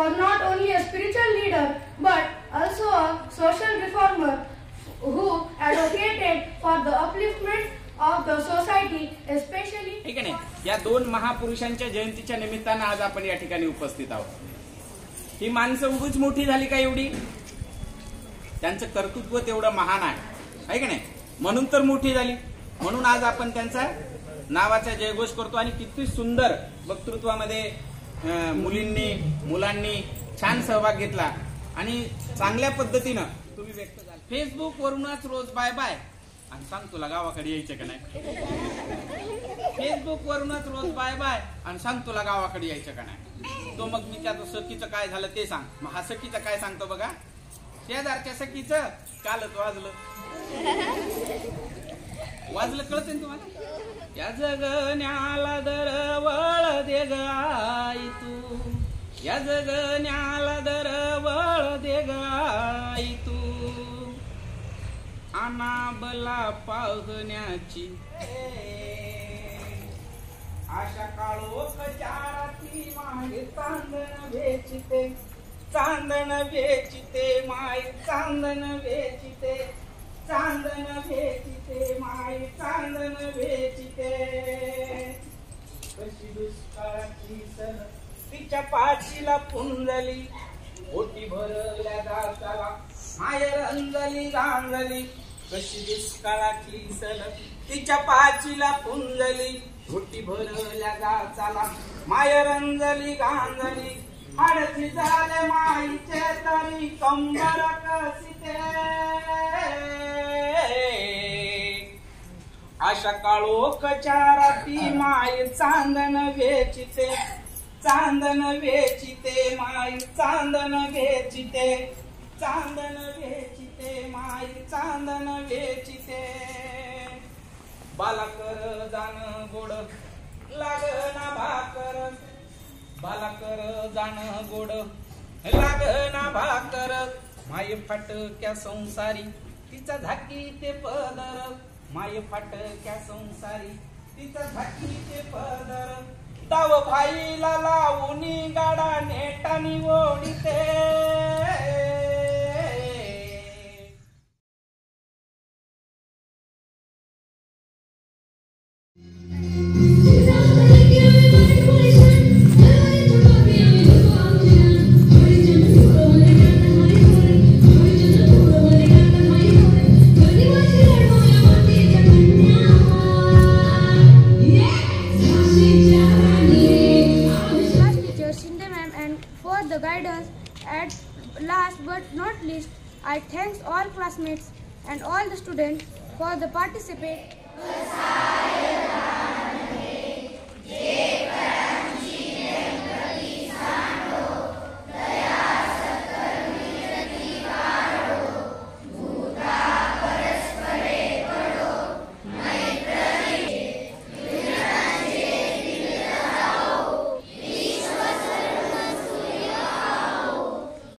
was not only a spiritual leader but also a social reformer who advocated for the upliftment of the society, especially. ठीक आहे नाही, या दोन महापुरुषांच्या जयंतीच्या निमित्तानं आज आपण या ठिकाणी उपस्थित आहोत. ही माणसं उगीच मोठी झाली का एवढी? त्यांचं कर्तृत्व तेवढं महान आहे का नाही, म्हणून तर मोठी झाली. म्हणून आज आपण त्यांचा नावाचा जयघोष करतो. आणि किती सुंदर वक्तृत्वामध्ये मुलींनी मुलांनी छान सहभाग घेतला आणि चांगल्या पद्धतीनं तुम्ही व्यक्त झाला. फेसबुक वरूनच रोज बाय बाय आणि सांग तुला गावाकडे यायचं का नाही. फेसबुक वरूनच रोज बाय बाय आणि सांग तुला गावाकडे यायचं का नाही. तो मग मी त्याचं सखीचं काय झालं ते सांग. मग हा सखीचं काय सांगतो बघा. शेजारच्या सखीचं कालच वाजलं कळतं ना तुम्हाला. या जगण्याला दरवळ दे ग आई तू, या जगण्याला दरवळ दे ग आई तू, अनाबला पाहण्याची आशा काळोख चाराती मागे चांदण वेचिते, चांदण वेचिते माय चांदण वेचिते, चांदण वेचिते माय चांदण वेचिते. कशी दुष्काळाची सर तिच्या पाठीला पुंजली, ओटी भरल्या दाताला माय रंजली रांजली. कशी दुष्काळाची सर तिच्या पाठीला पुंजली, ओटी भरल्या दाताला माय रंजली गांजली. हाडती झाले माईचे तरी कंबर कसिते, आशा काळोख चाराती माय चांदण वेचिते, चांदण वेचिते माय चांदण वेचिते, चांदण वेचिते माय चांदण वेचिते. बाला कर जाण गोड लागना भाकर, बाला कर जाण गोड लागना भाकर. माय फाटक्या संसारी तिचा झाकी ते पदर, माय फाटक्या संसारी तिचा झाकी ते पदर. दाव भाईला लावूनी गाडा नेटानी ओढीते, Yeah. I thank all classmates and all the students for the participate.